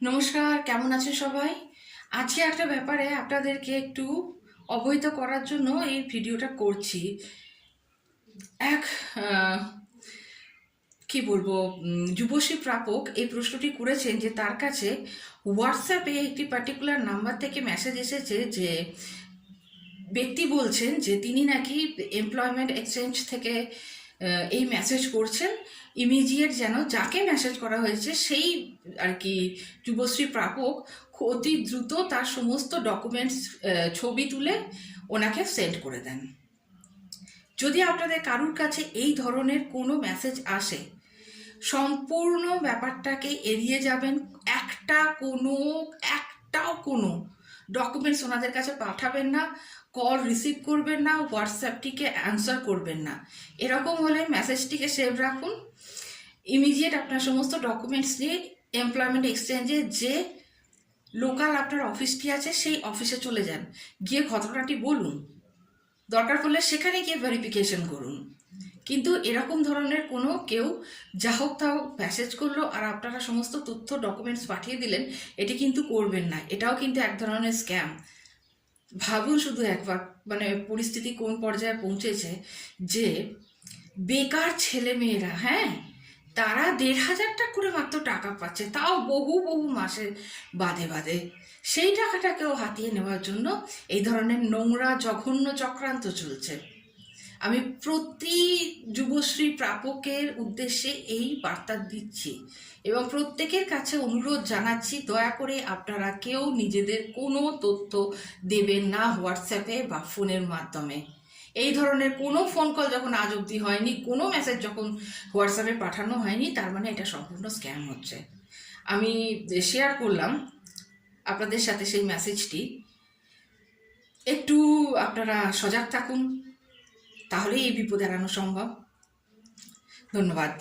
নমস্কার, কেমন আছেন সবাই? আজকে একটা ব্যাপারে আপনাদেরকে একটু অবহিত করার জন্য এই ভিডিওটা করছি। এক আহ, কি বলবো, যুবশ্রী প্রাপক এই প্রশ্নটি করেছেন যে তার কাছে হোয়াটসঅ্যাপে একটি পার্টিকুলার নাম্বার থেকে মেসেজ এসেছে যে ব্যক্তি বলছেন যে তিনি নাকি এমপ্লয়মেন্ট এক্সচেঞ্জ থেকে এই মেসেজ করছেন, ইমিডিয়েট যেন যাকে মেসেজ করা হয়েছে সেই আর কি যুবশ্রী প্রাপক অতি দ্রুত তার সমস্ত ডকুমেন্টস ছবি তুলে ওনাকে সেন্ড করে দেন। যদি আপনাদের কারুর কাছে এই ধরনের কোনো মেসেজ আসে, সম্পূর্ণ ব্যাপারটাকে এড়িয়ে যাবেন। একটাও কোনো ডকুমেন্টস ওনাদের কাছে পাঠাবেন না, কল রিসিভ করবেন না, হোয়াটসঅ্যাপটিকে অ্যান্সার করবেন না। এরকম হলে মেসেজটিকে সেভ রাখুন। ইমিডিয়েট আপনার সমস্ত ডকুমেন্টস নিয়ে এমপ্লয়মেন্ট এক্সচেঞ্জে যে লোকাল আপনার অফিসটি আছে সেই অফিসে চলে যান, গিয়ে ঘটনাটি বলুন, দরকার পড়লে সেখানে গিয়ে ভেরিফিকেশন করুন। কিন্তু এরকম ধরনের কোনো কেউ যা হোক তা হোক মেসেজ করলো আর আপনারা সমস্ত তথ্য ডকুমেন্টস পাঠিয়ে দিলেন, এটি কিন্তু করবেন না। এটাও কিন্তু এক ধরনের স্ক্যাম। ভাবুন শুধু একবার, মানে পরিস্থিতি কোন পর্যায়ে পৌঁছেছে যে বেকার ছেলে মেয়েরা, হ্যাঁ, তারা ১,৫০০ টাকা করে মাত্র টাকা পাচ্ছে, তাও বহু বহু মাসের বাদে বাদে। সেই টাকাটাকেও হাতিয়ে নেওয়ার জন্য এই ধরনের নোংরা জঘন্য চক্রান্ত চলছে। আমি প্রতি যুবশ্রী প্রাপকের উদ্দেশ্যে এই বার্তা দিচ্ছি এবং প্রত্যেকের কাছে অনুরোধ জানাচ্ছি, দয়া করে আপনারা কেউ নিজেদের কোনো তথ্য দেবেন না হোয়াটসঅ্যাপে বা ফোনের মাধ্যমে। এই ধরনের কোনো ফোন কল যখন আজ অবধি হয়নি, কোনো মেসেজ যখন হোয়াটসঅ্যাপে পাঠানো হয়নি, তার মানে এটা সম্পূর্ণ স্ক্যাম হচ্ছে। আমি শেয়ার করলাম আপনাদের সাথে সেই মেসেজটি। একটু আপনারা সজাগ থাকুন, তাহলেই এই বিপদ এড়ানো সম্ভব। ধন্যবাদ।